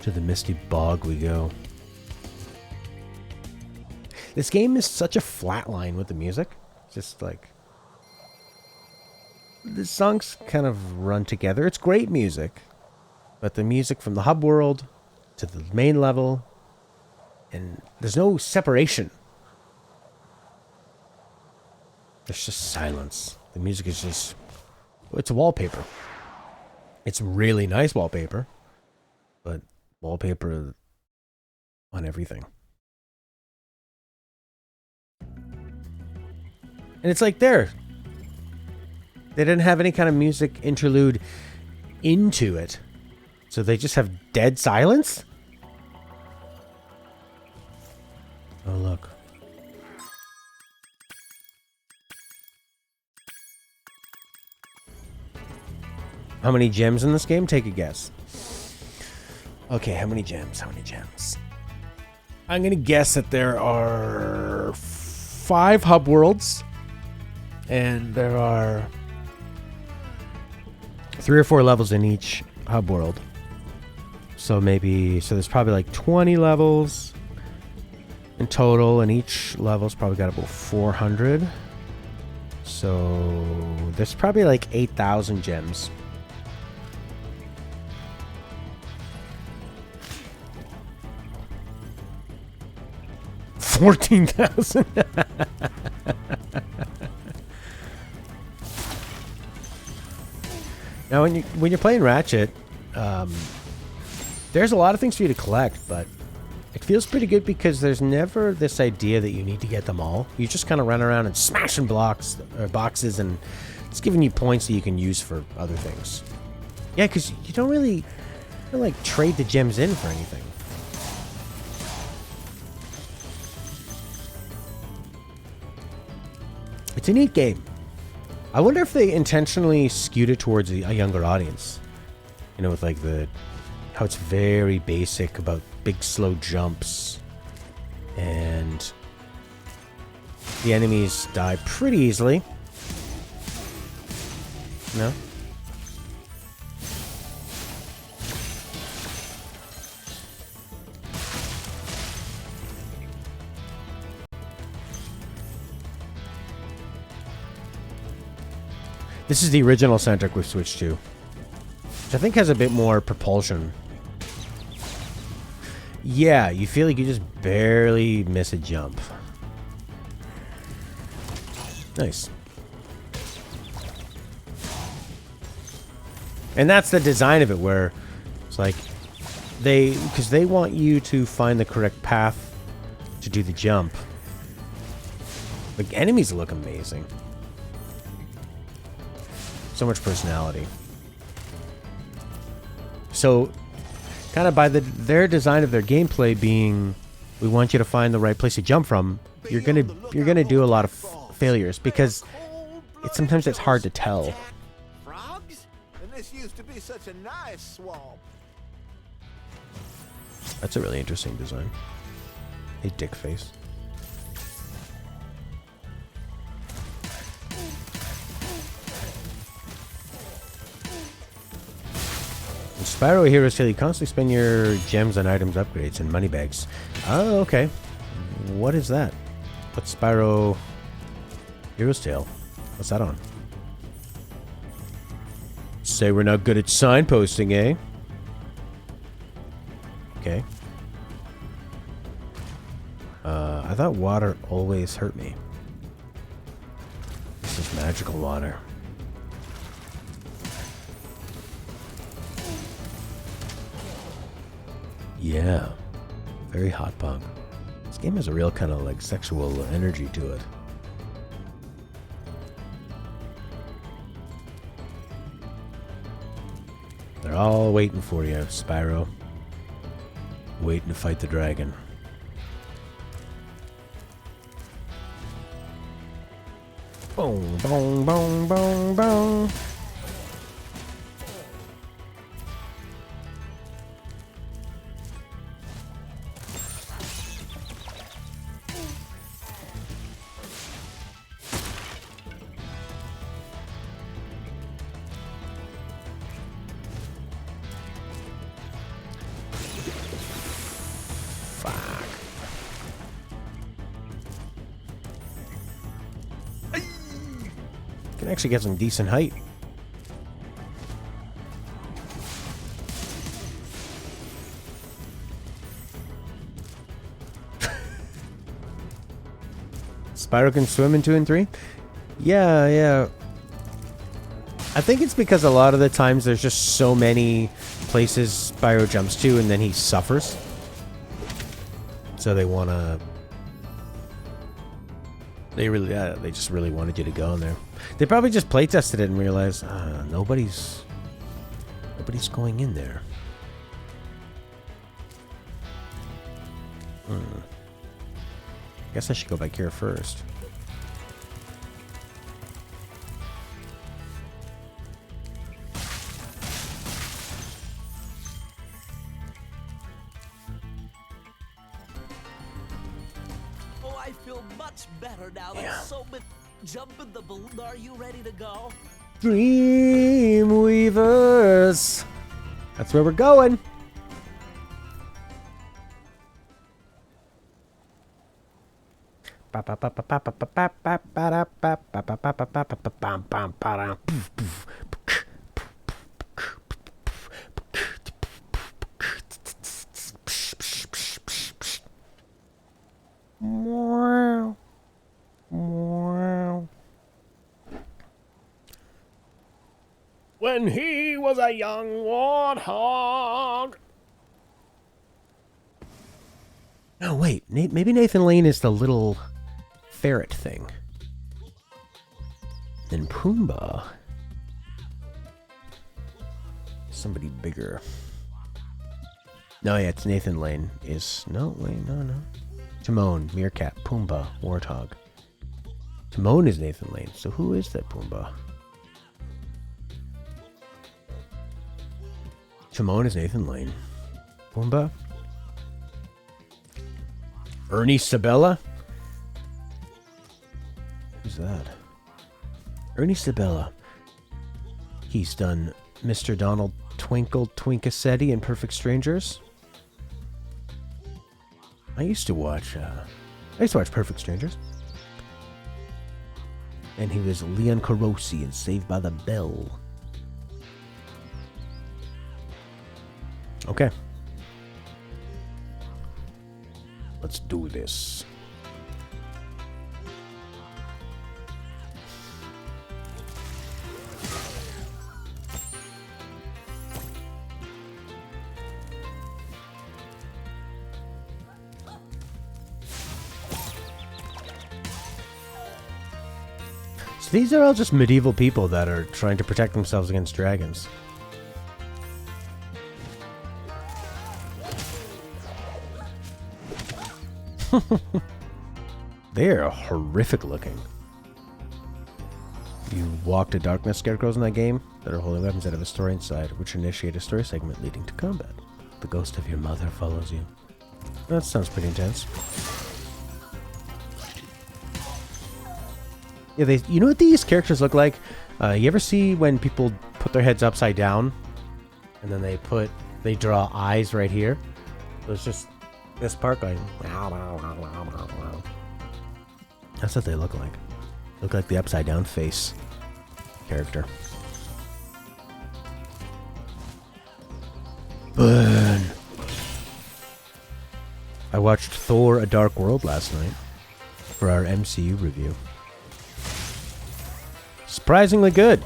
To the misty bog we go. This game is such a flat line with the music. Just like... the songs kind of run together. It's great music. But the music from the hub world to the main level... and there's no separation. There's just silence. The music is just... it's a wallpaper. It's really nice wallpaper. But wallpaper on everything. And it's like there. They didn't have any kind of music interlude into it. So they just have dead silence? Oh, look. How many gems in this game? Take a guess. Okay, how many gems? How many gems? I'm going to guess that there are 5 hub worlds. And there are 3 or 4 levels in each hub world. So maybe... so there's probably like 20 levels in total. And each level's probably got about 400. So there's probably like 8,000 gems. 14,000. Now, when you're playing Ratchet, there's a lot of things for you to collect, but it feels pretty good because there's never this idea that you need to get them all. You just kind of run around and smashing blocks or boxes, and it's giving you points that you can use for other things. Yeah, because you don't really like trade the gems in for anything. It's a neat game. I wonder if they intentionally skewed it towards a younger audience. You know, with like how it's very basic about big slow jumps. And the enemies die pretty easily. No? This is the original Centric we've switched to, which I think has a bit more propulsion. Yeah, you feel like you just barely miss a jump. Nice. And that's the design of it, where it's like because they want you to find the correct path to do the jump. Like, enemies look amazing. So much personality. So, kind of by their design of their gameplay being, we want you to find the right place to jump from. You're gonna do a lot of failures because sometimes it's hard to tell. Frogs? And this used to be such a nice swamp. That's a really interesting design. Hey, dick face. Spyro Heroes tell you constantly spend your gems on items, upgrades, and money bags. Oh, okay. What is that? What's Spyro Heroes Tale? What's that on? Say we're not good at signposting, eh? Okay. I thought water always hurt me. This is magical water. Yeah, very hot punk. This game has a real kind of like sexual energy to it. They're all waiting for you, Spyro. Waiting to fight the dragon. Boom, boom, boom, boom, boom. can actually get some decent height. Spyro can swim in 2 and 3? Yeah, yeah. I think it's because a lot of the times there's just so many places Spyro jumps to and then he suffers. So they want to... They just really wanted you to go in there. They probably just playtested it and realized, nobody's going in there. Guess I should go back here first. Oh, I feel much better now. Yeah. So jump in the balloon. Are you ready to go? Dreamweavers! That's where we're going! When he was a young warthog. No, wait. Maybe Nathan Lane is the little ferret thing. Then Pumbaa. Somebody bigger. No, yeah, it's Nathan Lane. No. Timon, Meerkat, Pumbaa, Warthog. Timon is Nathan Lane, so who is that Pumbaa? Timon is Nathan Lane. Pumbaa? Ernie Sabella? Who's that? Ernie Sabella. He's done Mr. Donald Twinkle Twinkacetti and Perfect Strangers. I used to watch Perfect Strangers. And he was Leon Carosi in Saved by the Bell. Okay. Let's do this. So these are all just medieval people that are trying to protect themselves against dragons. They're horrific looking. You walk to darkness scarecrows in that game that are holding weapons that have a story inside, which initiate a story segment leading to combat. The ghost of your mother follows you. That sounds pretty intense. Yeah, you know what these characters look like? You ever see when people put their heads upside down and then they draw eyes right here? So it's just this part going. That's what they look like. Look like the upside down face character. Burn. I watched Thor: A Dark World last night for our MCU review. Surprisingly good.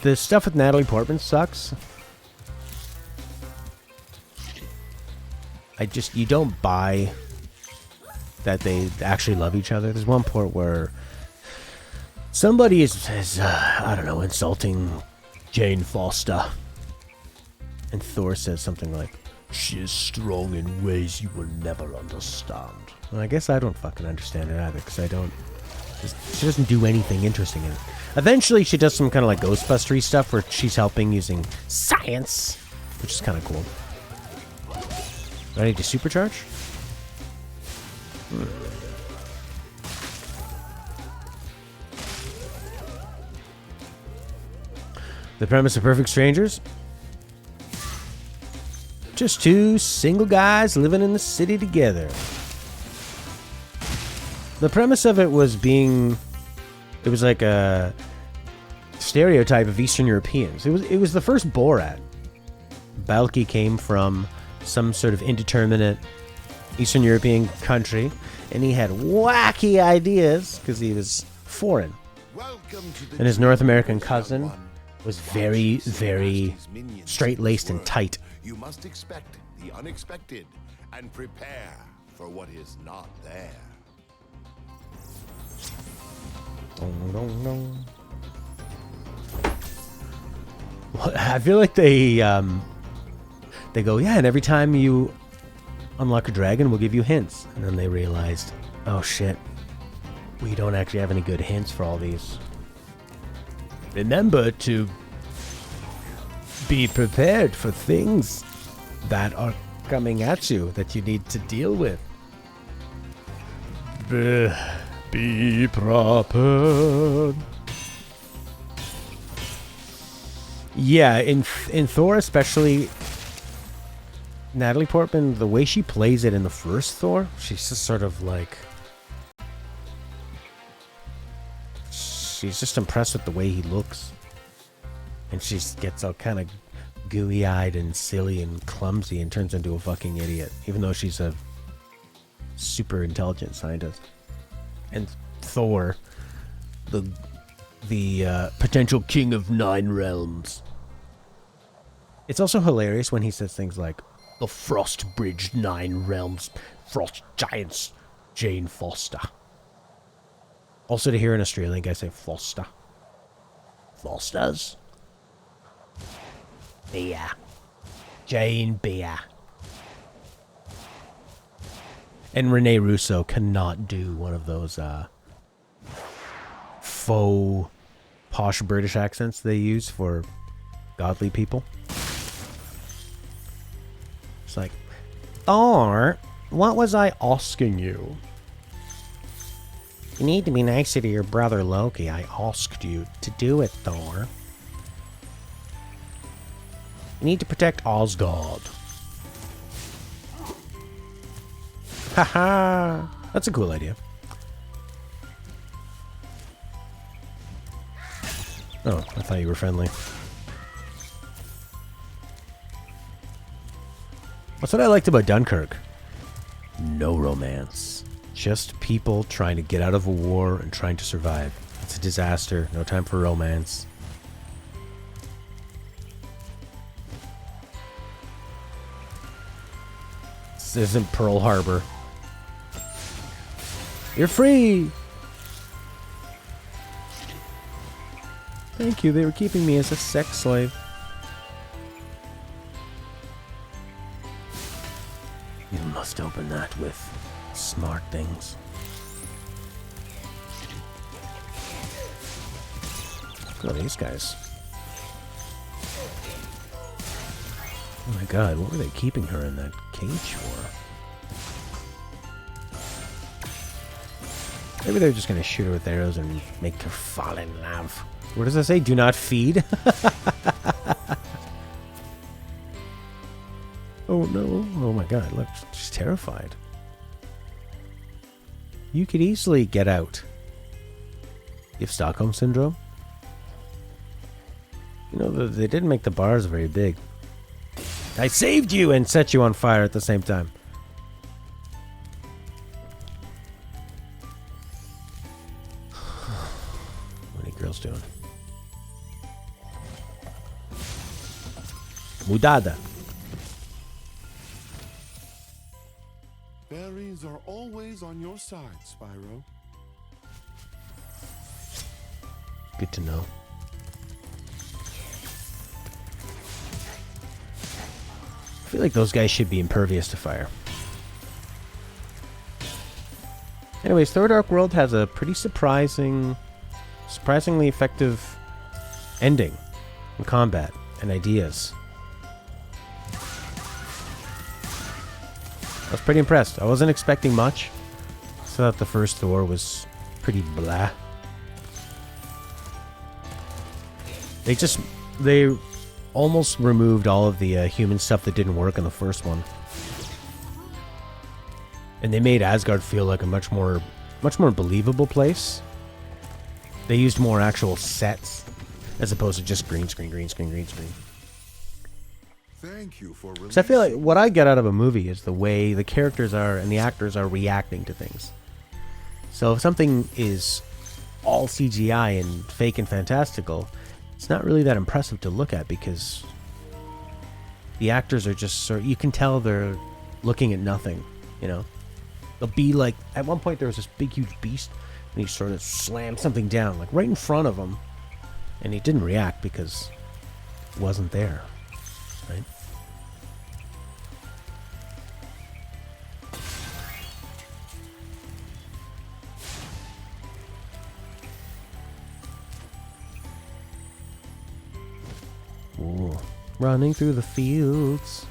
The stuff with Natalie Portman sucks. You don't buy that they actually love each other. There's one part where somebody is I don't know, insulting Jane Foster. And Thor says something like, "She is strong in ways you will never understand." Well, I guess I don't fucking understand it either, because she doesn't do anything interesting in it. Eventually, she does some kind of like Ghostbustery stuff where she's helping using science, which is kind of cool. Do I need to supercharge? The premise of Perfect Strangers? Just two single guys living in the city together. The premise of it was being It was like a stereotype of Eastern Europeans. It was the first Borat. Balki came from some sort of indeterminate Eastern European country, and he had wacky ideas because he was foreign. And his North American cousin was very, very straight-laced and tight. You must expect the unexpected and prepare for what is not there. I feel like they go, yeah, and every time you unlock a dragon, we'll give you hints. And then they realized, oh shit, we don't actually have any good hints for all these. Remember to be prepared for things that are coming at you that you need to deal with. Be prepared. Yeah, in Thor especially, Natalie Portman, the way she plays it in the first Thor, she's just sort of like... She's just impressed with the way he looks. And she gets all kind of gooey-eyed and silly and clumsy and turns into a fucking idiot. Even though she's a super intelligent scientist. And Thor, the potential king of 9 realms. It's also hilarious when he says things like, the Frost Bridge 9 realms, Frost Giants, Jane Foster. Also to hear an Australian guy say Foster. Fosters? Beer. Jane Beer. And Rene Russo cannot do one of those faux posh British accents they use for godly people. It's like, Thor, what was I asking you? You need to be nicer to your brother Loki. I asked you to do it, Thor. You need to protect Asgard. Haha! That's a cool idea. Oh, I thought you were friendly. That's what I liked about Dunkirk. No romance. Just people trying to get out of a war and trying to survive. It's a disaster. No time for romance. This isn't Pearl Harbor. You're free! Thank you, they were keeping me as a sex slave. You must open that with smart things. Look at these guys. Oh my god, what were they keeping her in that cage for? Maybe they're just gonna shoot her with arrows and make her fall in love. What does that say? Do not feed? Oh no. Oh my god, look, she's terrified. You could easily get out. You have Stockholm Syndrome? You know, they didn't make the bars very big. I saved you and set you on fire at the same time. What are you girls doing? Mudada. Berries are always on your side, Spyro. Good to know. I feel like those guys should be impervious to fire. Anyways, Thor Dark World has a pretty surprisingly effective ending in combat and ideas. I was pretty impressed. I wasn't expecting much. I thought the first Thor was pretty blah. They almost removed all of the human stuff that didn't work in the first one. And they made Asgard feel like a much more believable place. They used more actual sets as opposed to just green screen. Thank you for Because I feel like what I get out of a movie is the way the characters are and the actors are reacting to things. So if something is all CGI and fake and fantastical, it's not really that impressive to look at because the actors are just sort of, you can tell they're looking at nothing, you know? They'll be like, at one point there was this big huge beast and he sort of slammed something down, like right in front of him, and he didn't react because it wasn't there, right? Ooh. Running through the fields.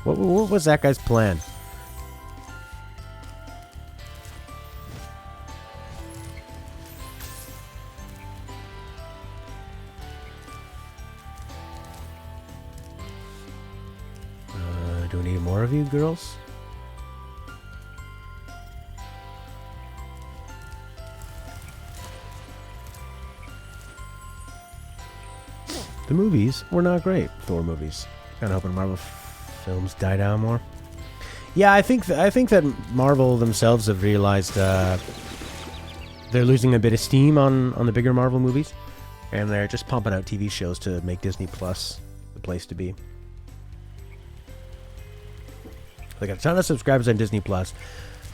What was that guy's plan? Do we need more of you girls? The movies were not great. Thor movies. Kind of hoping Marvel films die down more. Yeah, I think that Marvel themselves have realized they're losing a bit of steam on the bigger Marvel movies, and they're just pumping out TV shows to make Disney Plus the place to be. They got a ton of subscribers on Disney Plus.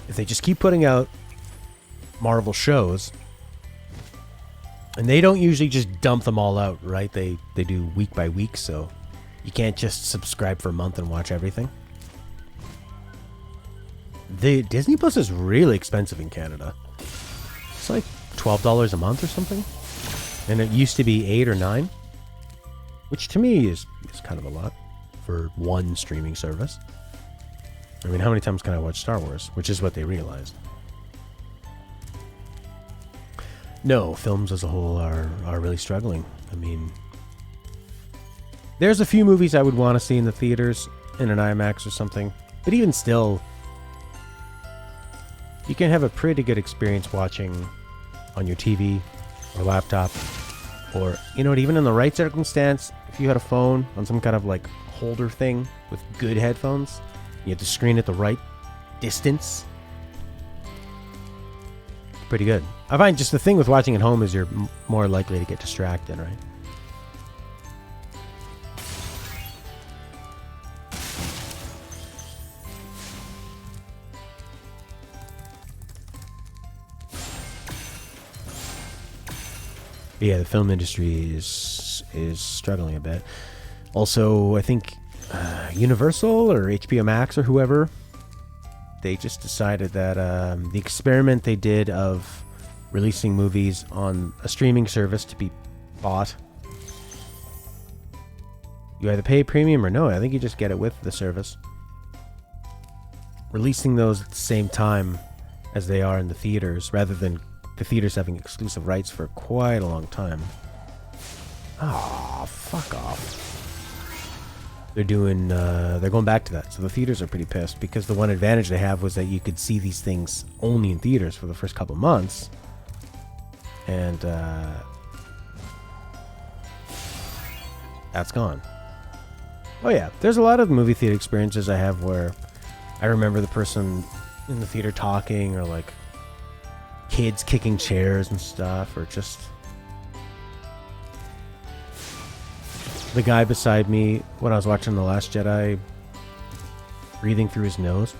If they just keep putting out Marvel shows. And they don't usually just dump them all out, right? They do week by week, so you can't just subscribe for a month and watch everything. The Disney Plus is really expensive in Canada. It's like $12 a month or something. And it used to be $8 or $9, which to me is kind of a lot for one streaming service. I mean, how many times can I watch Star Wars? Which is what they realized. No, films as a whole are really struggling. I mean, there's a few movies I would want to see in the theaters, in an IMAX or something. But even still, you can have a pretty good experience watching on your TV or laptop. Or, you know what, even in the right circumstance, if you had a phone on some kind of like holder thing with good headphones, you have the screen at the right distance. Pretty good. I find just the thing with watching at home is you're more likely to get distracted, right? Yeah, the film industry is struggling a bit. Also, I think Universal or HBO Max or whoever, they just decided that the experiment they did of releasing movies on a streaming service to be bought, you either pay premium or no. I think you just get it with the service. Releasing those at the same time as they are in the theaters, rather than the theaters having exclusive rights for quite a long time. Oh, fuck off. They're going back to that. So the theaters are pretty pissed because the one advantage they have was that you could see these things only in theaters for the first couple months. And that's gone. Oh yeah, there's a lot of movie theater experiences I have where I remember the person in the theater talking, or like kids kicking chairs and stuff, or just the guy beside me when I was watching The Last Jedi breathing through his nose.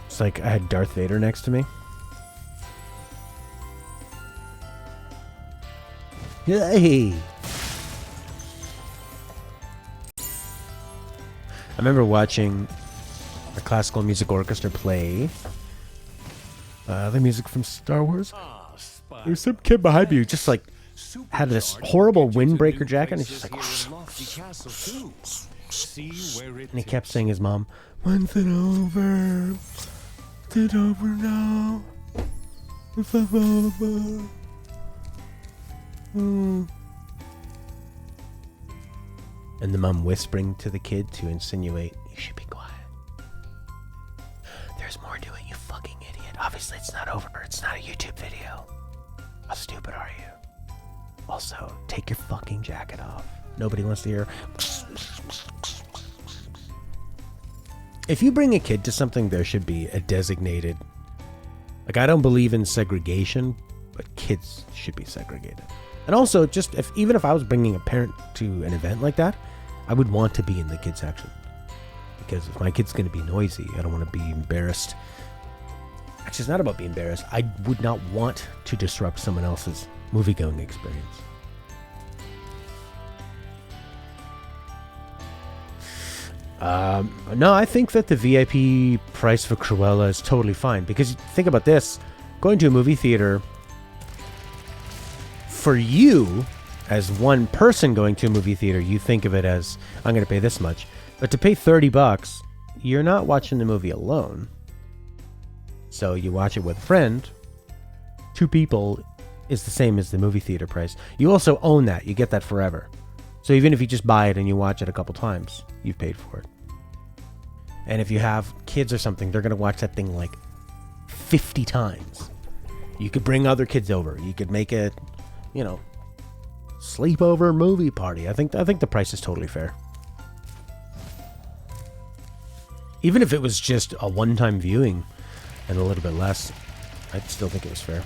It's like I had Darth Vader next to me. Hey! I remember watching a classical music orchestra play the music from Star Wars. There's some kid behind me who just like had this horrible windbreaker jacket, and he's just like, and he kept saying his mom, "When's it over? Is it over now? It's over." And the mom whispering to the kid to insinuate, you should be quiet. There's more to it, you fucking idiot. Obviously, it's not over. It's not a YouTube video. How stupid are you? Also, take your fucking jacket off. Nobody wants to hear. If you bring a kid to something, there should be a designated... Like, I don't believe in segregation, but kids should be segregated. And also, just even if I was bringing a parent to an event like that, I would want to be in the kids section. Because if my kid's going to be noisy, I don't want to be embarrassed. Actually, it's not about being embarrassed. I would not want to disrupt someone else's movie-going experience. No, I think that the VIP price for Cruella is totally fine. Because think about this. Going to a movie theater, for you, as one person going to a movie theater, you think of it as, I'm going to pay this much. But to pay $30, you're not watching the movie alone. So you watch it with a friend. 2 people is the same as the movie theater price. You also own that. You get that forever. So even if you just buy it and you watch it a couple times, you've paid for it. And if you have kids or something, they're going to watch that thing like 50 times. You could bring other kids over. You could make it, sleepover movie party. I think the price is totally fair. Even if it was just a one-time viewing and a little bit less, I'd still think it was fair.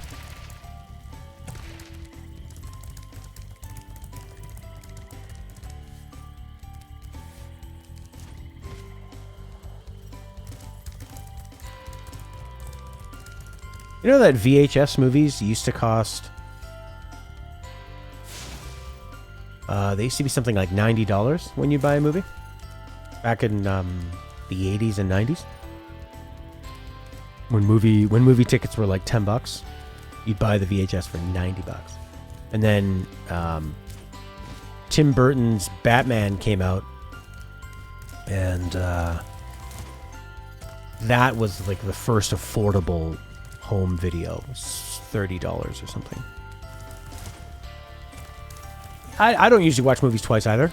You know that VHS movies used to cost... they used to be something like $90 when you buy a movie? Back in the 80s and 90s? When movie tickets were like $10, you'd buy the VHS for $90. And then Tim Burton's Batman came out, and that was like the first affordable home video. It was $30 or something. I don't usually watch movies twice either,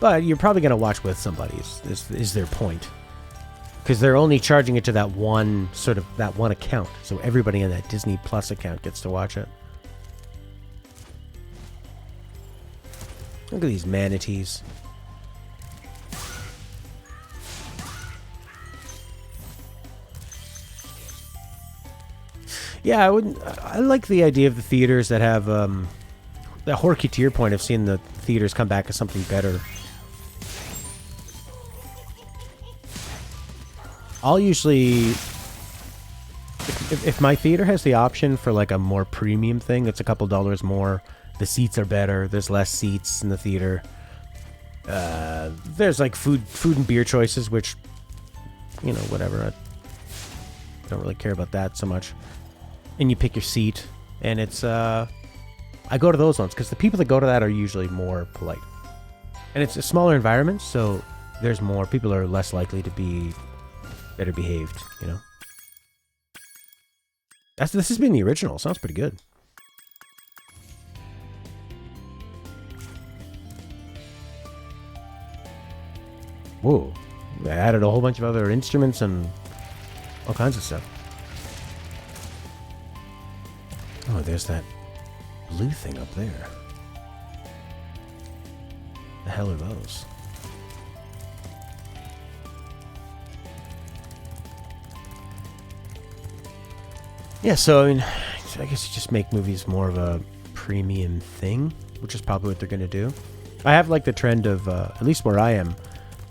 but you're probably going to watch with somebody is their point. Because they're only charging it to that one account. So everybody in that Disney Plus account gets to watch it. Look at these manatees. Yeah, I like the idea of the theaters that have the Horketeer point of seeing the theaters come back as something better. I'll usually, if my theater has the option for like a more premium thing, it's a couple dollars more. The seats are better. There's less seats in the theater. There's like food and beer choices, which, whatever. I don't really care about that so much. And you pick your seat, and it's I go to those ones because the people that go to that are usually more polite, and it's a smaller environment, so there's more people are less likely to be better behaved. This has been the original. Sounds pretty good. Whoa, they added a whole bunch of other instruments and all kinds of stuff. Oh, there's that blue thing up there. The hell are those? Yeah, so I guess you just make movies more of a premium thing, which is probably what they're going to do. I have like the trend of, at least where I am,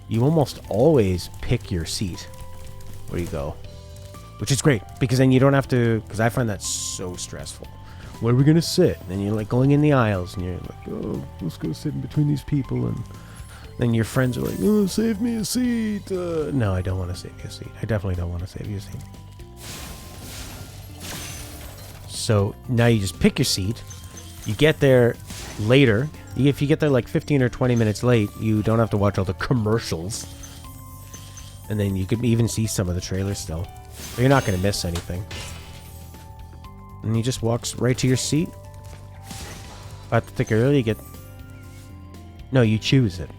you almost always pick your seat where you go. Which is great, because then you don't have to... Because I find that so stressful. Where are we going to sit? And you're like going in the aisles, and you're like, oh, let's go sit in between these people. And then your friends are like, oh, save me a seat. No, I don't want to save you a seat. I definitely don't want to save you a seat. So now you just pick your seat. You get there later. If you get there like 15 or 20 minutes late, you don't have to watch all the commercials. And then you could even see some of the trailers still. But you're not going to miss anything. And you just walk right to your seat. I have to think earlier, you get... No, you choose it.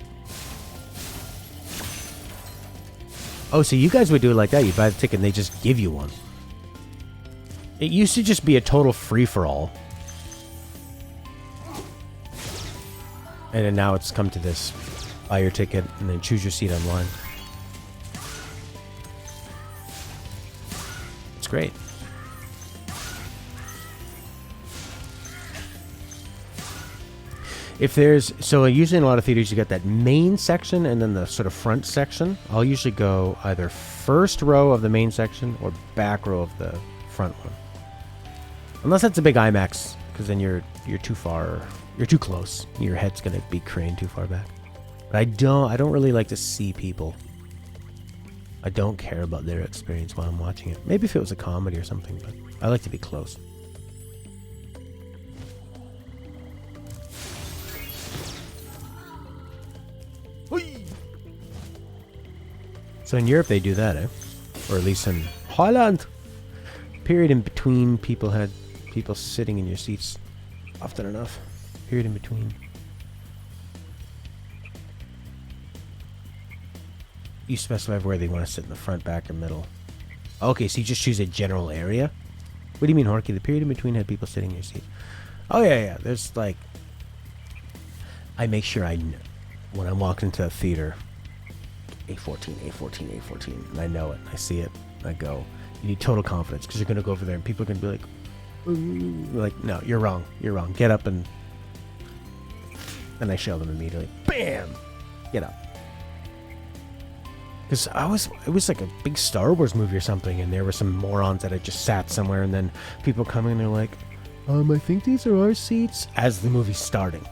Oh, so you guys would do it like that. You buy the ticket and they just give you one. It used to just be a total free-for-all. And then now it's come to this. Buy your ticket and then choose your seat online. It's great. If there's, so usually in a lot of theaters you got that main section and then the sort of front section. I'll usually go either first row of the main section or back row of the front one. Unless that's a big IMAX, because then you're too far, you're too close. Your head's gonna be craned too far back. But I don't really like to see people. I don't care about their experience while I'm watching it. Maybe if it was a comedy or something, but I like to be close. So in Europe they do that, eh? Or at least in Holland. Period in between people had people sitting in your seats often enough. Period in between. You specify where they want to sit in the front, back, or middle. Okay, so you just choose a general area? What do you mean, Horky? The period in between had people sitting in your seats. Oh, yeah. There's like... I make sure I know when I'm walking into a theater... A14, A14, A14. And I know it. I see it. I go. You need total confidence because you're going to go over there and people are going to be like... Ooh. Like, no, you're wrong. You're wrong. Get up and... And I show them immediately. Bam! Get up. Because it was like a big Star Wars movie or something, and there were some morons that had just sat somewhere, and then people come in and they're like, I think these are our seats, as the movie's starting.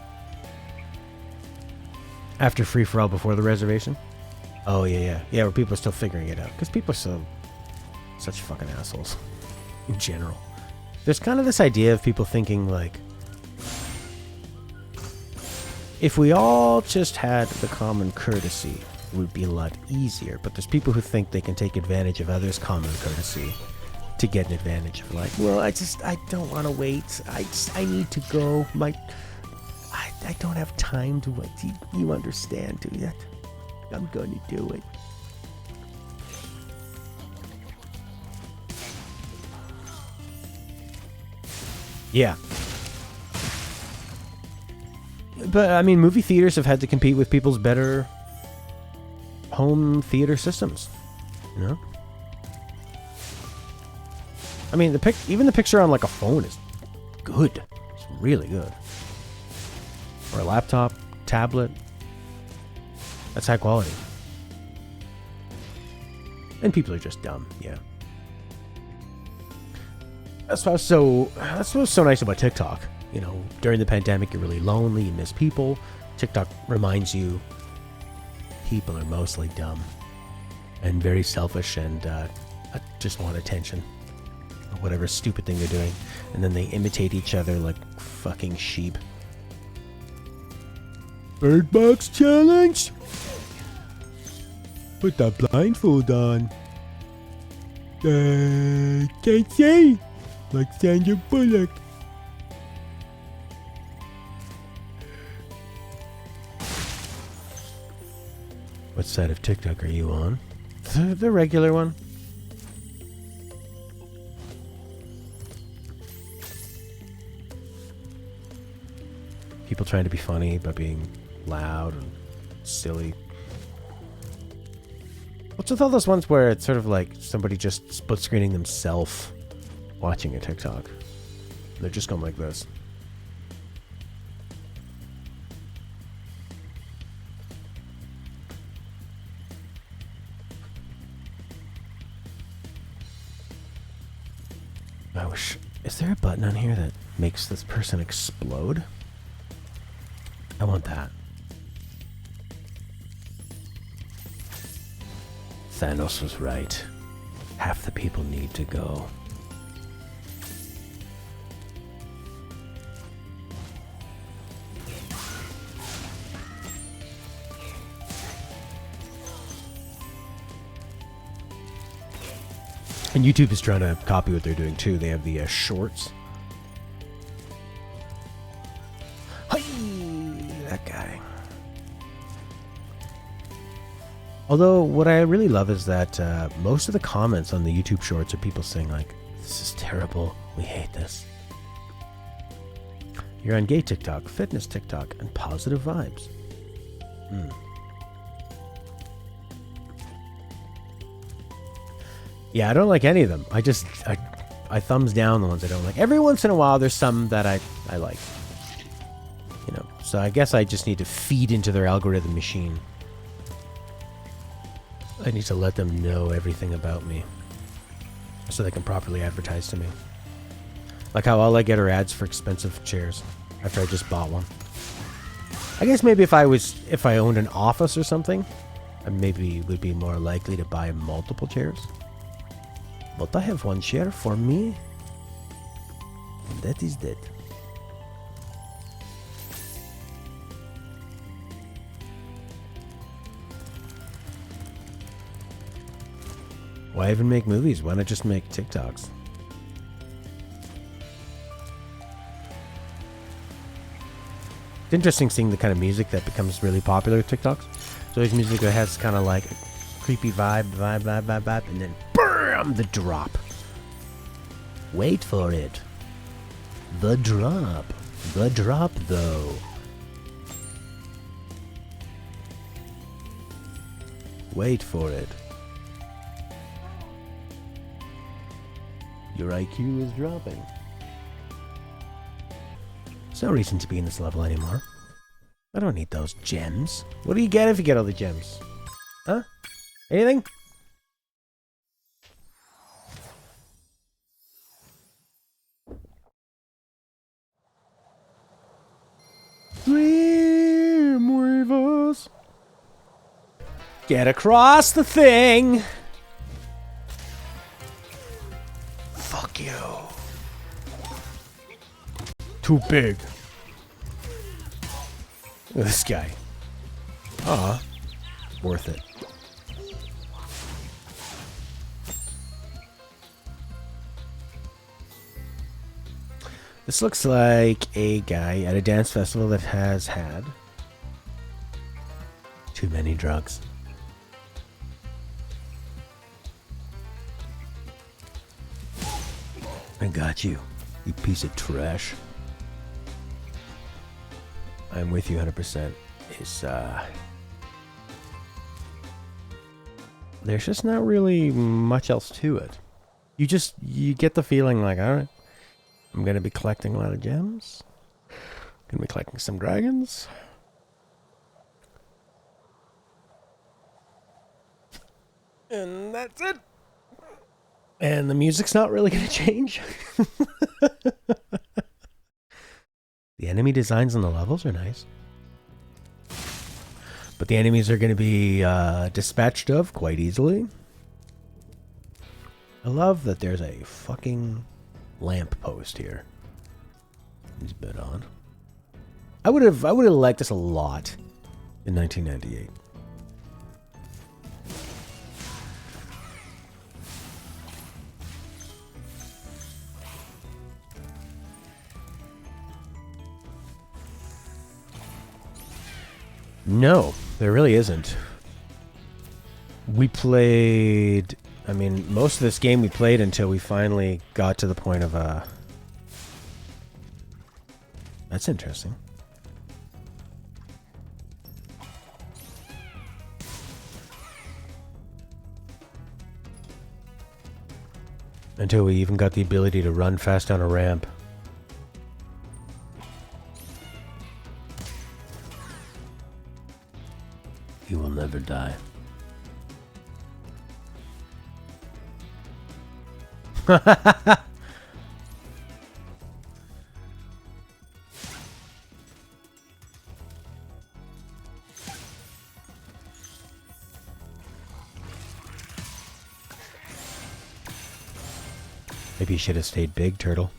After free-for-all before the reservation? Oh, yeah. Yeah, where people are still figuring it out. Because people are such fucking assholes. In general. There's kind of this idea of people thinking, like, if we all just had the common courtesy, it would be a lot easier. But there's people who think they can take advantage of others' common courtesy to get an advantage of, like, well, I don't want to wait. I need to go. I don't have time to wait. You understand, do you? I'm going to do it. Yeah. But, I mean, movie theaters have had to compete with people's better home theater systems. You know? I mean, even the picture on, like, a phone is good. It's really good. Or a laptop, tablet. That's high quality. And people are just dumb, yeah. That's what's so nice about TikTok. You know, during the pandemic, you're really lonely, you miss people. TikTok reminds you people are mostly dumb and very selfish and just want attention or whatever stupid thing they're doing. And then they imitate each other like fucking sheep. Bird Box Challenge? Put that blindfold on. Can't say. Like Sandra Bullock. What side of TikTok are you on? The regular one. People trying to be funny by being loud and silly. What's with all those ones where it's sort of like somebody just split screening themselves watching a TikTok? They're just going like this. I wish... Is there a button on here that makes this person explode? I want that. Thanos was right. Half the people need to go. And YouTube is trying to copy what they're doing too. They have the shorts. Hey, that guy. Although, what I really love is that most of the comments on the YouTube shorts are people saying, like, this is terrible, we hate this. You're on gay TikTok, fitness TikTok, and positive vibes. Yeah, I don't like any of them. I thumbs down the ones I don't like. Every once in a while, there's some that I like. You know, so I guess I just need to feed into their algorithm machine. I need to let them know everything about me so they can properly advertise to me. Like how all I get are ads for expensive chairs after I just bought one. I guess maybe if I owned an office or something, I maybe would be more likely to buy multiple chairs. But I have one chair for me. And that is that. Why even make movies? Why not just make TikToks? It's interesting seeing the kind of music that becomes really popular with TikToks. So there's music that has kind of like a creepy vibe, and then BAM! The drop. Wait for it. The drop. The drop, though. Wait for it. Your IQ is dropping. There's no reason to be in this level anymore. I don't need those gems. What do you get if you get all the gems? Huh? Anything? Dreamweavers. Get across the thing. Fuck you. Too big. Look at this guy. Aw. Worth it. This looks like a guy at a dance festival that has had too many drugs. I got you, you piece of trash. I'm with you 100%. It's, there's just not really much else to it. You get the feeling like, alright, I'm gonna be collecting a lot of gems. Gonna be collecting some dragons. And that's it. And the music's not really gonna change. The enemy designs on the levels are nice. But the enemies are going to be dispatched of quite easily. I love that there's a fucking lamp post here. He's been on. I would have liked this a lot in 1998. No, there really isn't. We played... I mean, most of this game we played until we finally got to the point of, That's interesting. Until we even got the ability to run fast down a ramp. You will never die. Maybe you should have stayed big, turtle.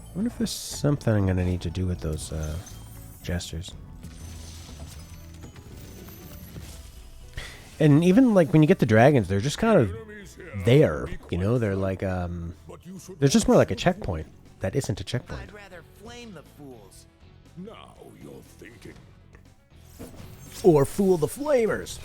I wonder if there's something I'm gonna need to do with those gestures. And even like when you get the dragons, they're just kind of there. You know, they're like they're just more like a checkpoint that isn't a checkpoint. I'd rather flame the fools. Now you're thinking. Or fool the flamers.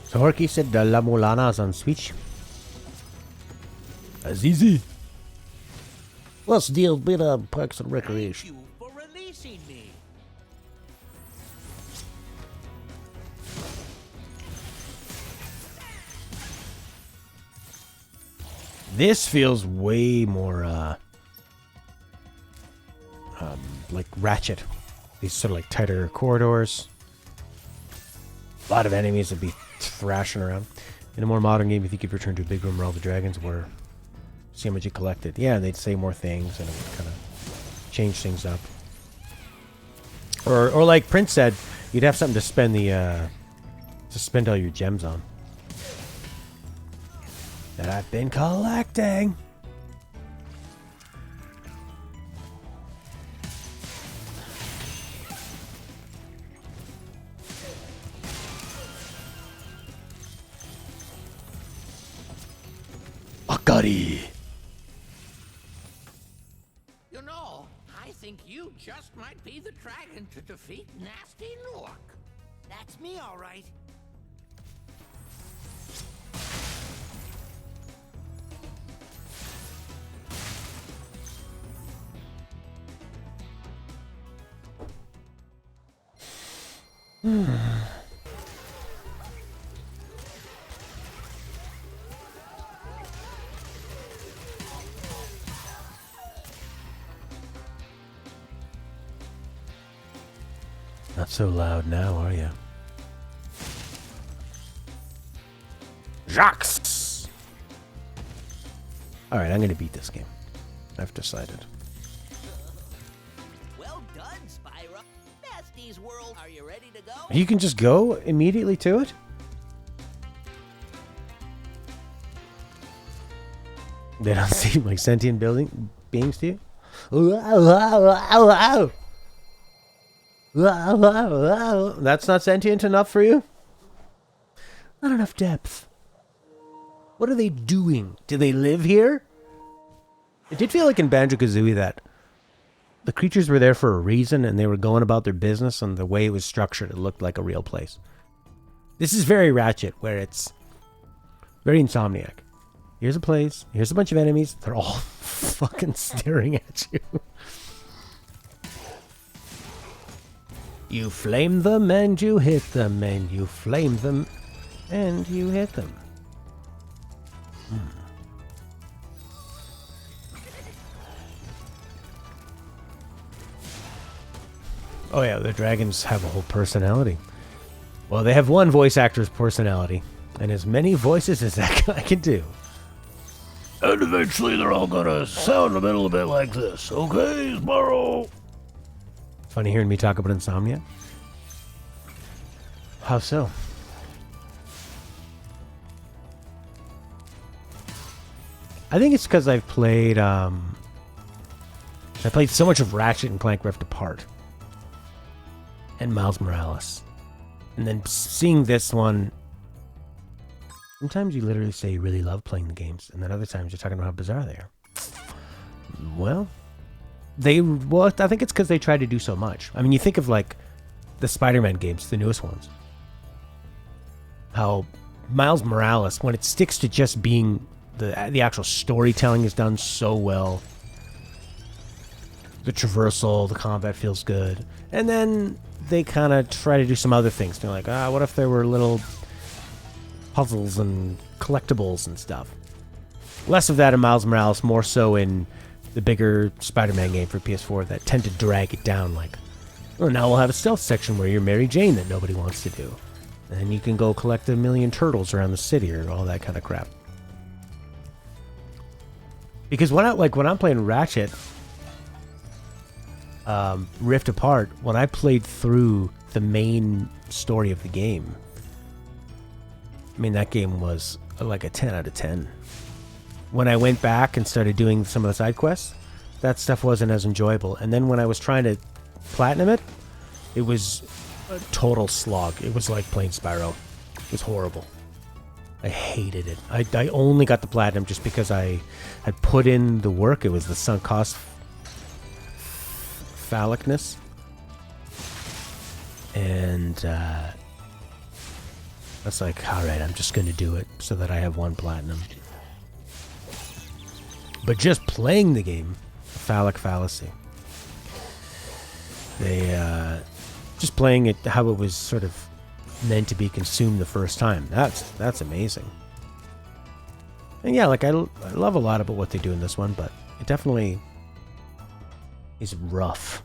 So Horky said the La Mulana is on Switch. That's easy. Let's deal a bit of Parks and Recreation. Thank you for releasing me. This feels way more like Ratchet. These sort of like tighter corridors. A lot of enemies would be thrashing around. In a more modern game, you think you'd return to a big room where all the dragons were. See how much you collected. Yeah, they'd say more things and it would kind of change things up. Or like Prince said, you'd have something to spend all your gems on. That I've been collecting. Akari. You know, I think you just might be the dragon to defeat Nasty Nook. That's me, all right. Not so loud now, are you? Jacques! Alright, I'm gonna beat this game. I've decided. Well done, Spyro. Nasty's world. Are you ready to go? You can just go immediately to it? They don't seem like sentient beings to you? That's not sentient enough for you? Not enough depth. What are they doing? Do they live here? It did feel like in Banjo-Kazooie that the creatures were there for a reason and they were going about their business, and the way it was structured, it looked like a real place. This is very Ratchet, where it's very Insomniac. Here's a place, here's a bunch of enemies, they're all fucking staring at you. You flame them and you hit them, and you flame them and you hit them. Oh yeah, the dragons have a whole personality. Well, they have one voice actor's personality, and as many voices as that guy can do. And eventually they're all gonna sound a little bit like this. Okay, Spyro? Funny hearing me talk about Insomnia. How so? I think it's because I've played so much of Ratchet and Clank Rift Apart and Miles Morales, and then seeing this one. Sometimes you literally say you really love playing the games, and then other times you're talking about how bizarre they are. Well, I think it's because they try to do so much. I mean, you think of like the Spider-Man games, the newest ones. How Miles Morales, when it sticks to just being the actual storytelling is done so well. The traversal, the combat feels good. And then they kind of try to do some other things. They're like, what if there were little puzzles and collectibles and stuff? Less of that in Miles Morales, more so in the bigger Spider-Man game for PS4 that tend to drag it down. Like, oh, now we'll have a stealth section where you're Mary Jane that nobody wants to do. And then you can go collect 1,000,000 turtles around the city or all that kind of crap. Because when I'm playing Ratchet Rift Apart, when I played through the main story of the game, I mean, that game was like a 10 out of 10. When I went back and started doing some of the side quests, that stuff wasn't as enjoyable. And then when I was trying to platinum it, it was a total slog. It was like playing Spyro. It was horrible. I hated it. I only got the platinum just because I had put in the work. It was the sunk cost phallicness. And that's like, alright, I'm just going to do it so that I have 1 platinum. But just playing the game, phallic fallacy. Just playing it how it was sort of meant to be consumed the first time. That's amazing. And yeah, like I love a lot about what they do in this one, but it definitely is rough.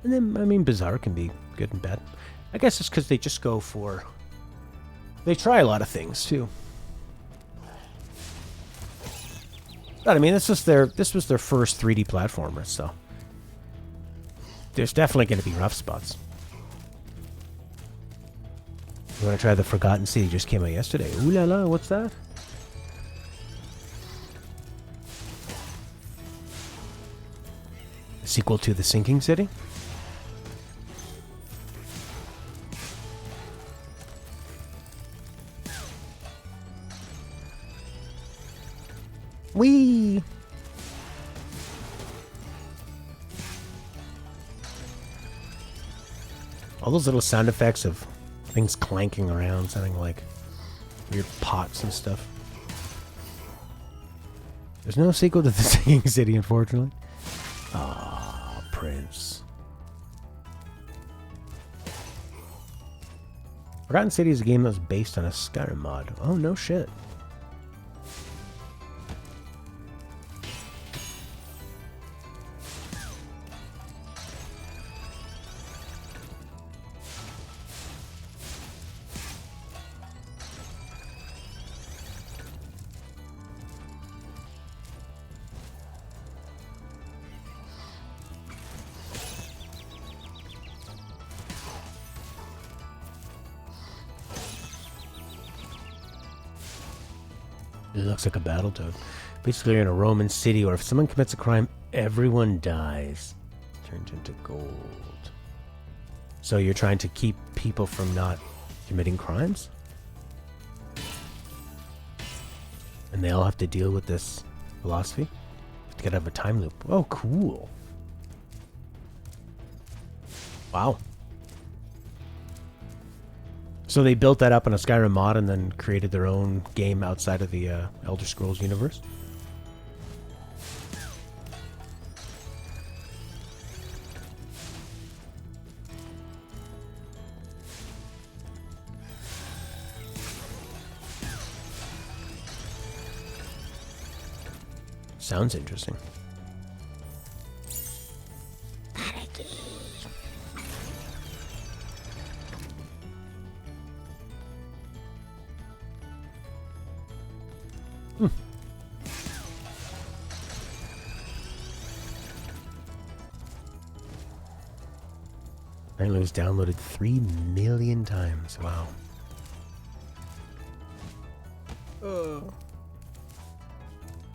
And then, I mean, Bizarre can be good and bad. I guess it's because they just go for... They try a lot of things, too. But, I mean, this was their first 3D platformer, so... There's definitely going to be rough spots. You want to try the Forgotten City? Just came out yesterday. Ooh la la, what's that? A sequel to The Sinking City? Whee! All those little sound effects of things clanking around, sounding like weird pots and stuff. There's no sequel to The Singing City, unfortunately. Ah, Prince. Forgotten City is a game that was based on a Skyrim mod. Oh, no shit. It looks like a Battletoad. Basically, you're in a Roman city, or if someone commits a crime, everyone dies. Turns into gold. So you're trying to keep people from not committing crimes? And they all have to deal with this philosophy? To get out of a time loop. Oh, cool. Wow. So they built that up on a Skyrim mod and then created their own game outside of the Elder Scrolls universe? Sounds interesting. Apparently it was downloaded 3 million times. Wow.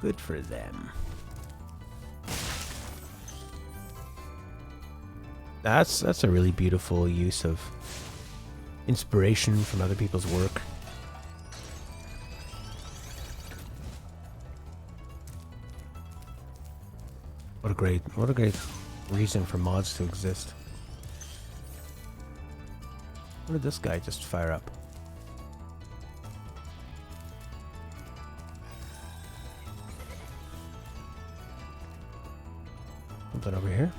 Good for them. That's a really beautiful use of inspiration from other people's work. What a great reason for mods to exist. What did this guy just fire up? Something over here?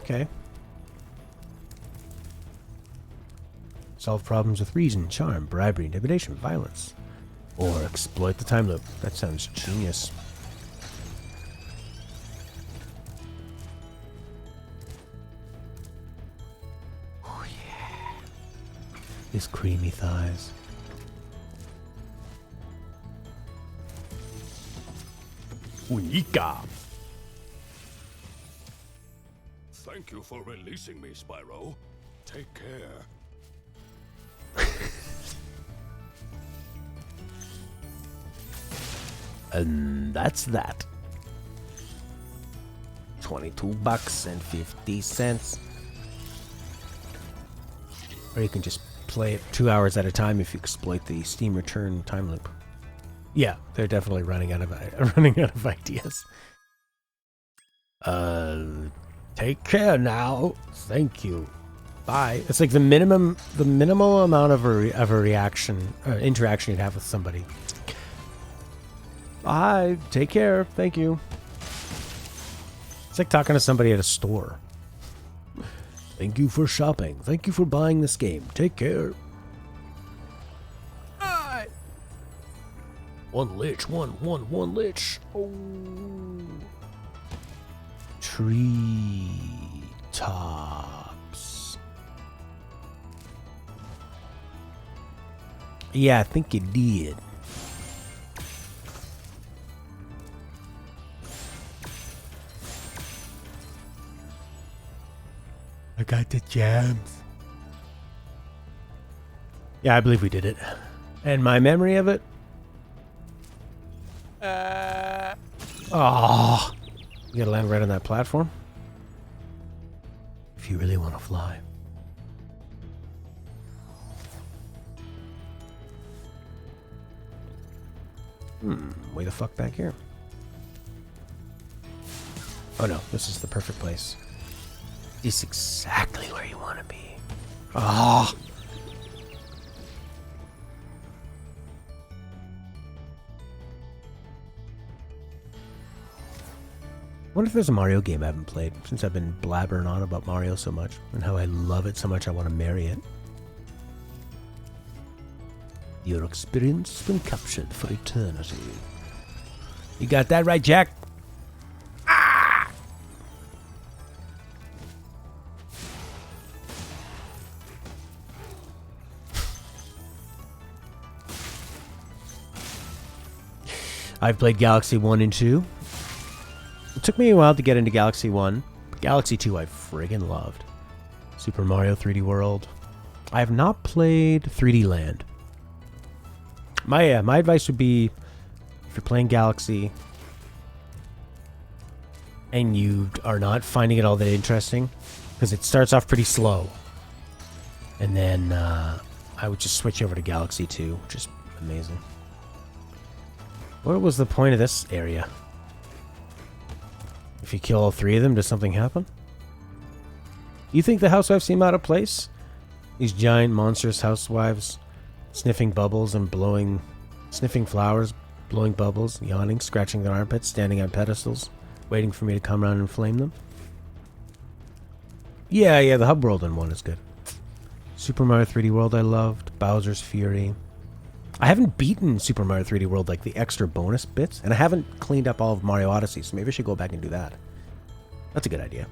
Okay. Solve problems with reason, charm, bribery, intimidation, violence. Or exploit the time loop. That sounds genius. Oh yeah. His creamy thighs. Unika. Thank you for releasing me, Spyro. Take care. And that's that. 22 bucks and 50 cents. Or you can just play it 2 hours at a time if you exploit the Steam return time loop. Yeah, they're definitely running out of ideas. Take care now. Thank you. Bye. It's like the minimal amount of a reaction, interaction you'd have with somebody. Bye. Take care. Thank you. It's like talking to somebody at a store. Thank you for shopping. Thank you for buying this game. Take care. Bye. One lich. One lich. Oh. Tree tops. Yeah, I think you did. I got the jams. Yeah, I believe we did it. And my memory of it? Oh. You gotta land right on that platform. If you really want to fly. Way the fuck back here. Oh no, this is the perfect place. This is exactly where you want to be. Ah. Oh. I wonder if there's a Mario game I haven't played, since I've been blabbering on about Mario so much, and how I love it so much I want to marry it. Your experience has been captured for eternity. You got that right, Jack? Ah! I've played Galaxy 1 and 2. It took me a while to get into Galaxy 1. But Galaxy 2 I friggin' loved. Super Mario 3D World. I have not played 3D Land. My advice would be, if you're playing Galaxy and you are not finding it all that interesting, because it starts off pretty slow, and then I would just switch over to Galaxy 2, which is amazing. What was the point of this area? If you kill all three of them, does something happen? You think the housewives seem out of place? These giant, monstrous housewives sniffing bubbles and sniffing flowers, blowing bubbles, yawning, scratching their armpits, standing on pedestals, waiting for me to come around and flame them. Yeah, the hub world in one is good. Super Mario 3D World I loved. Bowser's Fury. I haven't beaten Super Mario 3D World, like the extra bonus bits, and I haven't cleaned up all of Mario Odyssey, so maybe I should go back and do that. That's a good idea.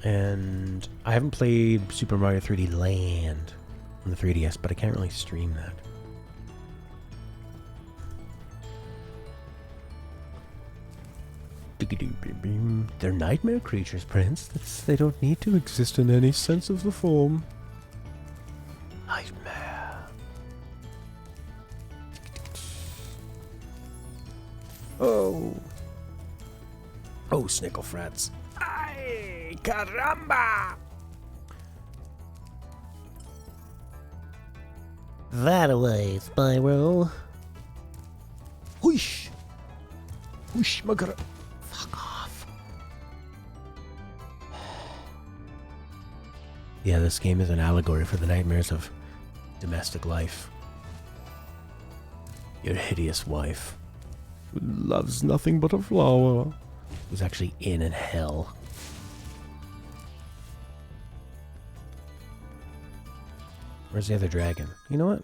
And I haven't played Super Mario 3D Land on the 3DS, but I can't really stream that. They're nightmare creatures, Prince. They don't need to exist in any sense of the form. Nightmare. Oh, snickle frats. Ay, caramba! That away, Spyro. Whoosh! Whoosh, magara. Fuck off. Yeah, this game is an allegory for the nightmares of domestic life. Your hideous wife, who loves nothing but a flower, who's actually in hell. Where's the other dragon? You know what?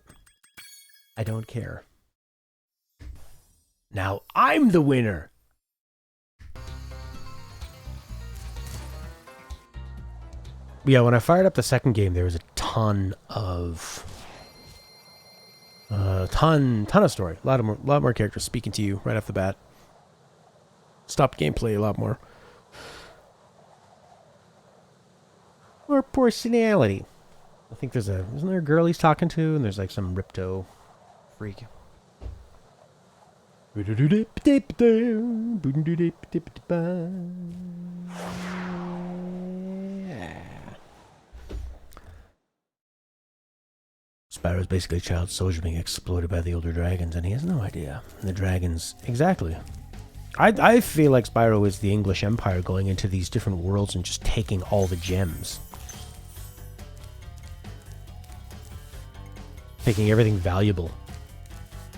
I don't care. Now I'm the winner! Yeah, when I fired up the second game, there was a ton of story. A lot more characters speaking to you right off the bat. Stopped gameplay a lot more. More personality. I think isn't there a girl he's talking to, and there's like some Ripto freak. Spyro's basically a child soldier being exploited by the older dragons, and he has no idea. And the dragons, exactly. I feel like Spyro is the English Empire going into these different worlds and just taking all the gems. Taking everything valuable.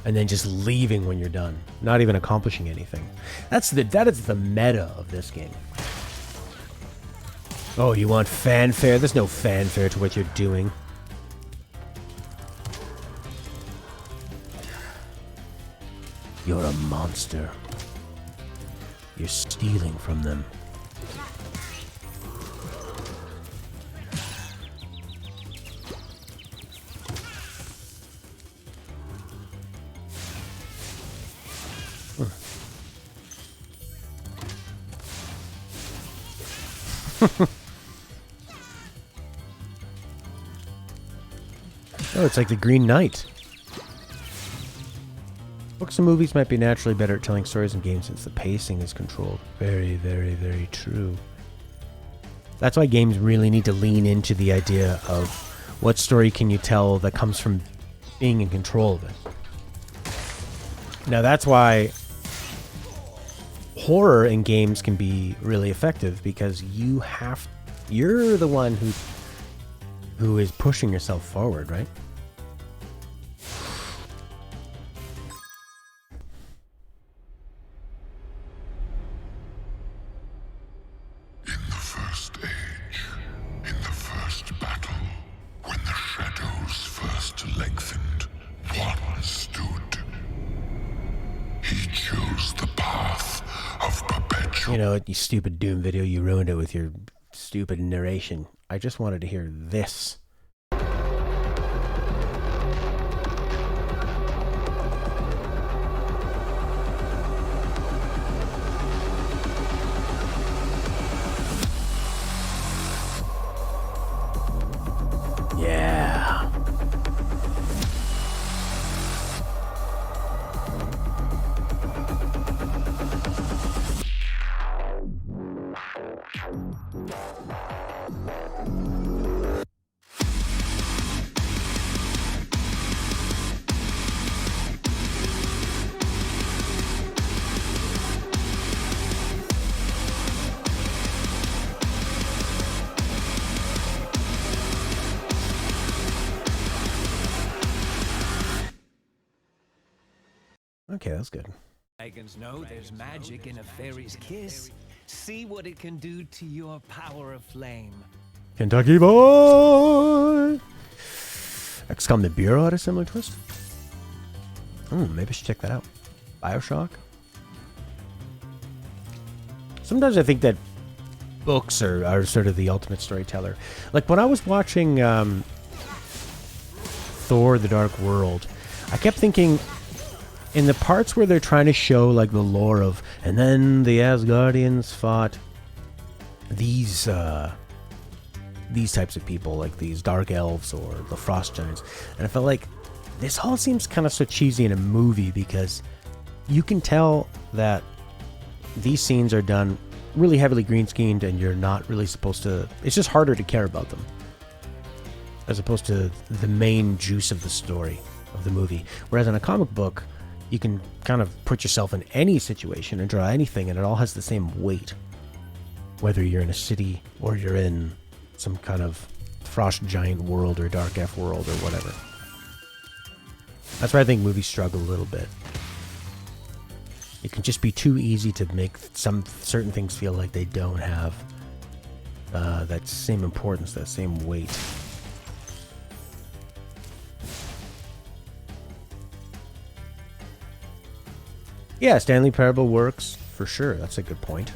And then just leaving when you're done. Not even accomplishing anything. That is the meta of this game. Oh, you want fanfare? There's no fanfare to what you're doing. You're a monster. You're stealing from them. Oh, it's like the Green Knight. Books and movies might be naturally better at telling stories in games since the pacing is controlled. Very, very, very true. That's why games really need to lean into the idea of what story can you tell that comes from being in control of it. Now that's why horror in games can be really effective, because you're the one who is pushing yourself forward, right? You know, you stupid Doom video, you ruined it with your stupid narration. I just wanted to hear this. Yeah. Okay, that's good. Dragons know there's magic in a fairy's kiss. See what it can do to your power of flame. Kentucky boy! XCOM the Bureau had a similar twist. Maybe I should check that out. Bioshock? Sometimes I think that books are sort of the ultimate storyteller. Like when I was watching Thor the Dark World, I kept thinking, in the parts where they're trying to show like the lore of, and then the Asgardians fought these types of people, like these dark elves or the frost giants, and I felt like this all seems kind of so cheesy in a movie, because you can tell that these scenes are done really heavily green screened, and you're not really supposed to, it's just harder to care about them as opposed to the main juice of the story of the movie. Whereas in a comic book, you can kind of put yourself in any situation and draw anything, and it all has the same weight. Whether you're in a city or you're in some kind of frost giant world or dark F world or whatever. That's why I think movies struggle a little bit. It can just be too easy to make some certain things feel like they don't have that same importance, that same weight. Yeah, Stanley Parable works for sure. That's a good point.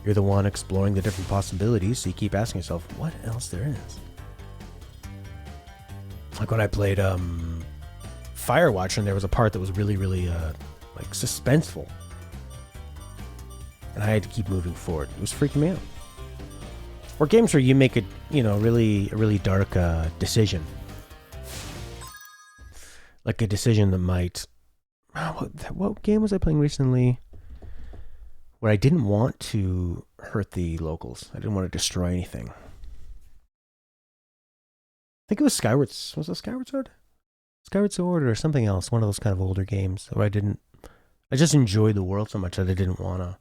You're the one exploring the different possibilities, so you keep asking yourself, what else there is? Like when I played Firewatch, and there was a part that was really, really like suspenseful, and I had to keep moving forward. It was freaking me out. Or games where you make a really dark decision, like a decision that might. What game was I playing recently where I didn't want to hurt the locals? I didn't want to destroy anything. I think it was Skyward. Was it Skyward Sword? Skyward Sword or something else. One of those kind of older games where I just enjoyed the world so much that I didn't want to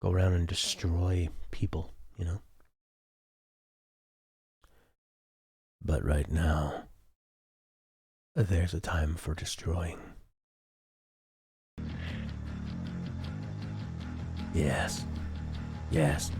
go around and destroy people, you know? But right now, there's a time for destroying. Yes. Yes.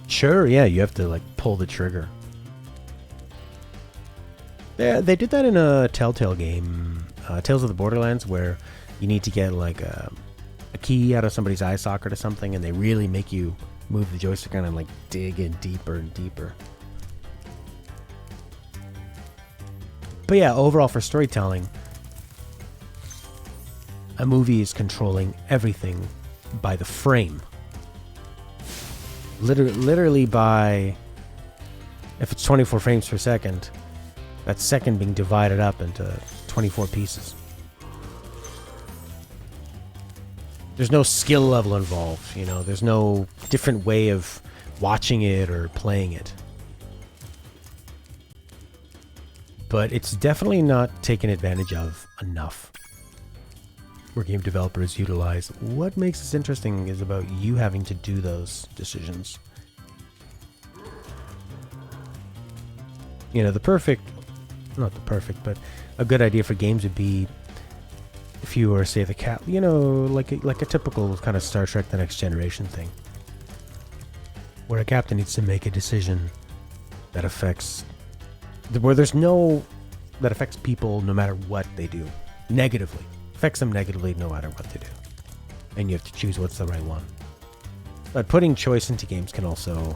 Sure, yeah, you have to like pull the trigger. Yeah, they did that in a Telltale game, Tales of the Borderlands, where you need to get like a key out of somebody's eye socket or something, and they really make you move the joystick around and like dig in deeper and deeper. But yeah, overall for storytelling, a movie is controlling everything by the frame. Literally by, if it's 24 frames per second, that second being divided up into 24 pieces. There's no skill level involved, you know, there's no different way of watching it or playing it. But it's definitely not taken advantage of enough. Where game developers utilize what makes this interesting is about you having to do those decisions. You know, not the perfect, but a good idea for games would be if you were, say, the cat, you know, like a typical kind of Star Trek: The Next Generation thing, where a captain needs to make a decision that affects people no matter what they do, negatively. Affects them negatively no matter what they do. And you have to choose what's the right one. But putting choice into games can also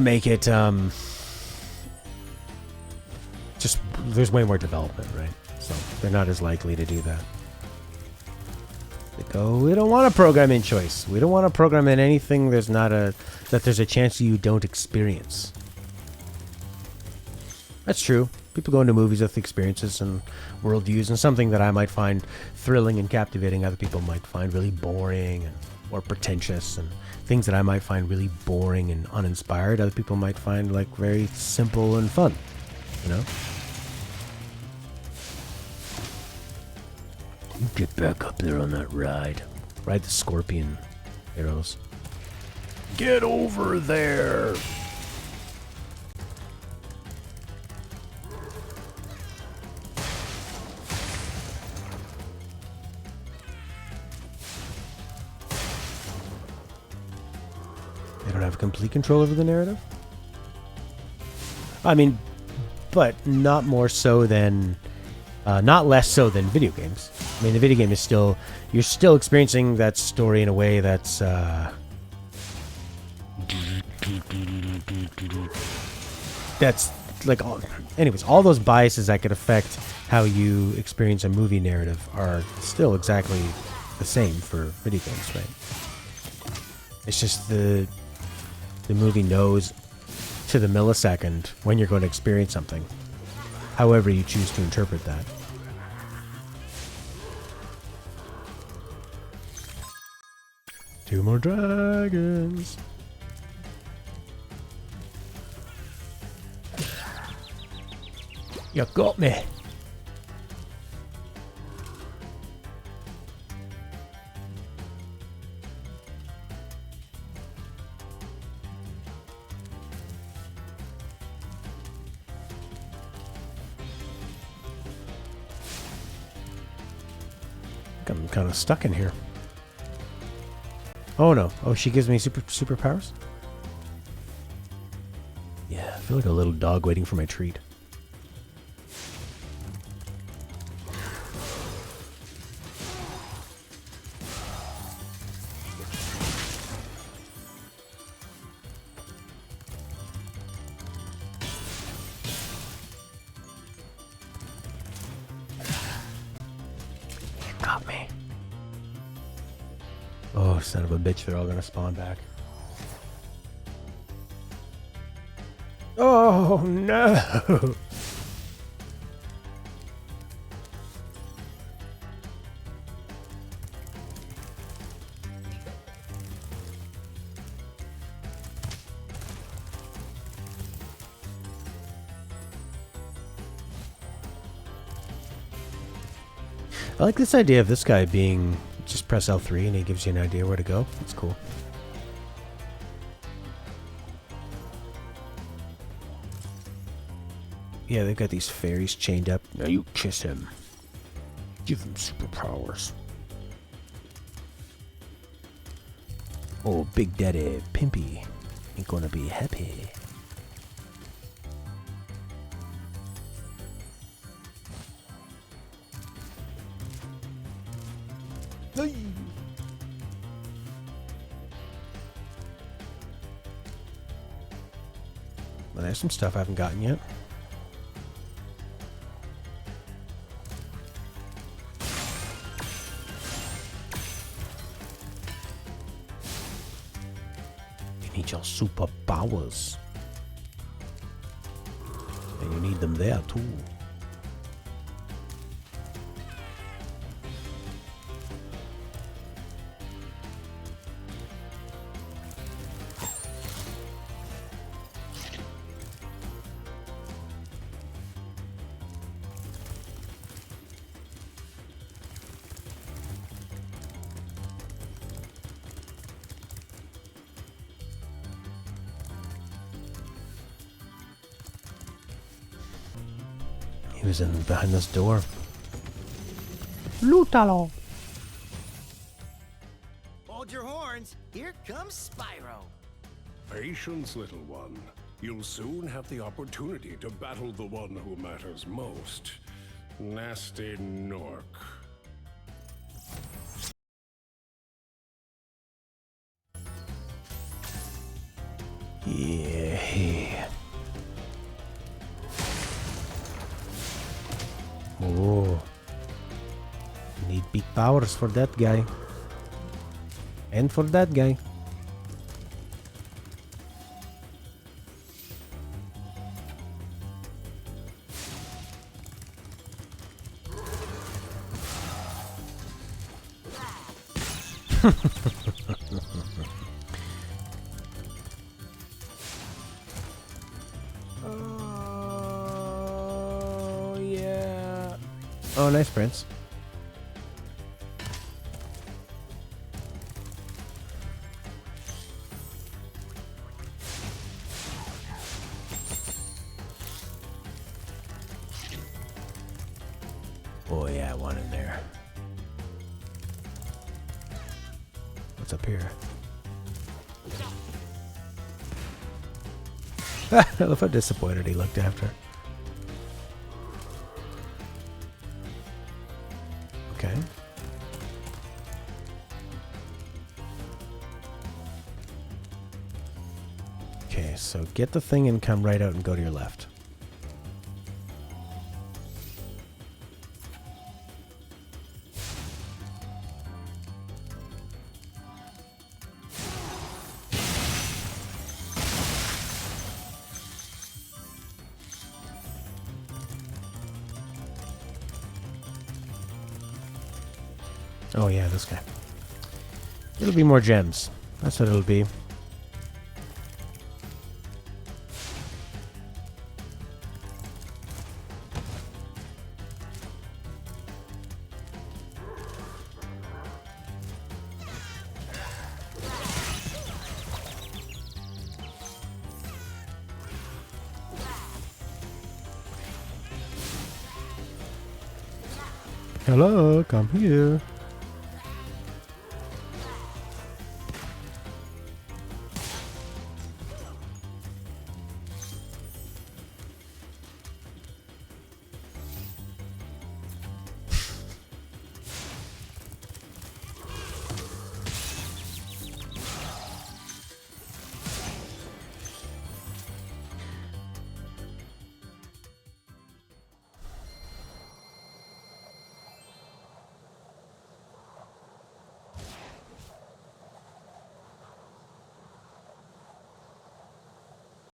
make it just there's way more development, right? So they're not as likely to do that. They go, we don't want to program in choice. We don't want to program in anything there's a chance you don't experience. That's true. People go into movies with experiences and worldviews, and something that I might find thrilling and captivating, other people might find really boring or pretentious, and things that I might find really boring and uninspired, other people might find like very simple and fun, you know? You get back up there on that ride. Ride the scorpion arrows. Get over there! Don't have complete control over the narrative. I mean, but not more so than, not less so than video games. I mean, the video game is you're still experiencing that story in a way that's, like, anyways, all those biases that could affect how you experience a movie narrative are still exactly the same for video games, right? It's just the movie knows to the millisecond when you're going to experience something, however you choose to interpret that. Two more dragons. You got me. think I'm kind of stuck in here. Oh no. Oh, she gives me superpowers? Yeah, I feel like a little dog waiting for my treat. Got me. Oh, son of a bitch, they're all gonna spawn back. Oh, no! I like this idea of this guy being just press L3 and he gives you an idea where to go. That's cool. Yeah, they've got these fairies chained up. Now you kiss him. Give him superpowers. Oh, Big Daddy Pimpy ain't gonna be happy. Well, there's some stuff I haven't gotten yet. You need your superpowers. And you need them there too. He was in behind this door. Lútalo. Hold your horns. Here comes Spyro. Patience, little one. You'll soon have the opportunity to battle the one who matters most. Nasty Nork. Yeah. Oh. Need big powers for that guy. And for that guy. Oh, yeah. Oh, nice, Prince. Oh, yeah, I want him there. What's up here? I love how disappointed he looked after. Okay. Okay, so get the thing and come right out and go to your left. Oh yeah, this guy. It'll be more gems. That's what it'll be. Hello, come here.